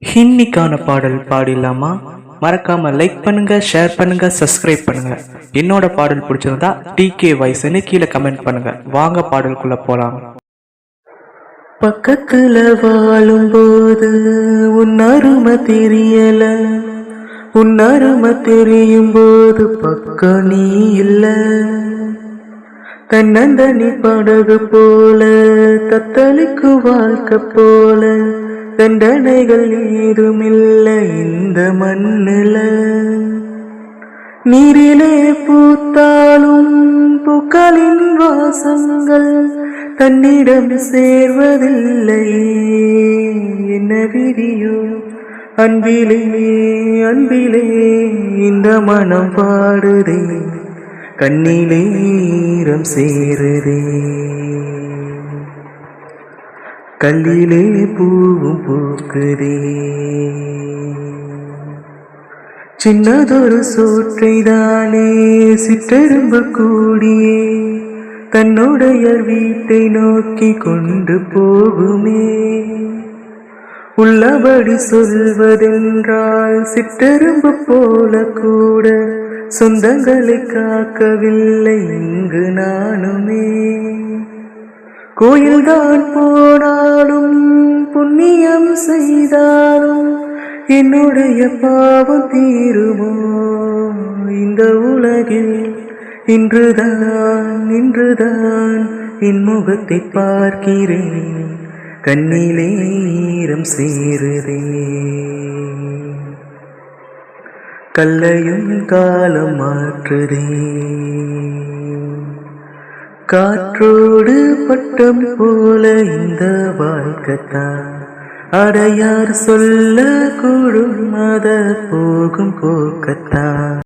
இன்னிக்கான பாடல் பாடிடலாமா? மறக்காம லைக் பண்ணுங்க, ஷேர் பண்ணுங்க, சப்ஸ்கிரைப் பண்ணுங்க. என்னோட பாடல் பிடிச்சிருந்தா டிகே வாய்ஸ்ன்னு கீழே கமெண்ட் பண்ணுங்க. வாங்க பாடலுக்குள்ள போலாம். பக்கத்துல வாழும்போது உன் அருமை தெரியல, உன் அருமை தெரியும் போது பக்கம் நீ இல்ல. தன்னந்தனி படகு போல தத்தளிக்கு வாழ்க்கை போல தண்டனைகள் ஏதுமில்லை இந்த மண்ணில. நீரிலே பூத்தாலும் பூக்களின் வாசங்கள் தன்னிடம் சேர்வதில்லை. என்ன விதியோ அன்பிலே அன்பிலே இந்த மனம் பாடுதே, கண்ணிலே ஈரம் சேருதே. கல்லிலே பூவும் பூக்குதே, சின்னதொரு சோற்றைதானே சிற்றெரும்பு கூடியே தன்னுடைய வீட்டை நோக்கி கொண்டு போகுமே. உள்ளபடி சொல்வதென்றால் சிற்றெரும்பு போல கூட சொந்தங்களை காக்கவில்லை இங்கு நானுமே. கோயில்தான் போனாலும் புண்ணியம் செய்தாலும் என்னுடைய பாவம் தீருமோ இந்த உலகில்? இன்றுதான் என் முகத்தை பார்க்கிறேன், கண்ணிலே ஈரம் சேருதே. கல்லையும் காலம் மாற்றுதே, காற்றோடு பட்டம் போல இந்த வாழ்க்கைத்தான். அடையார் சொல்ல கூடும் அத போகும் போக்கத்தான்.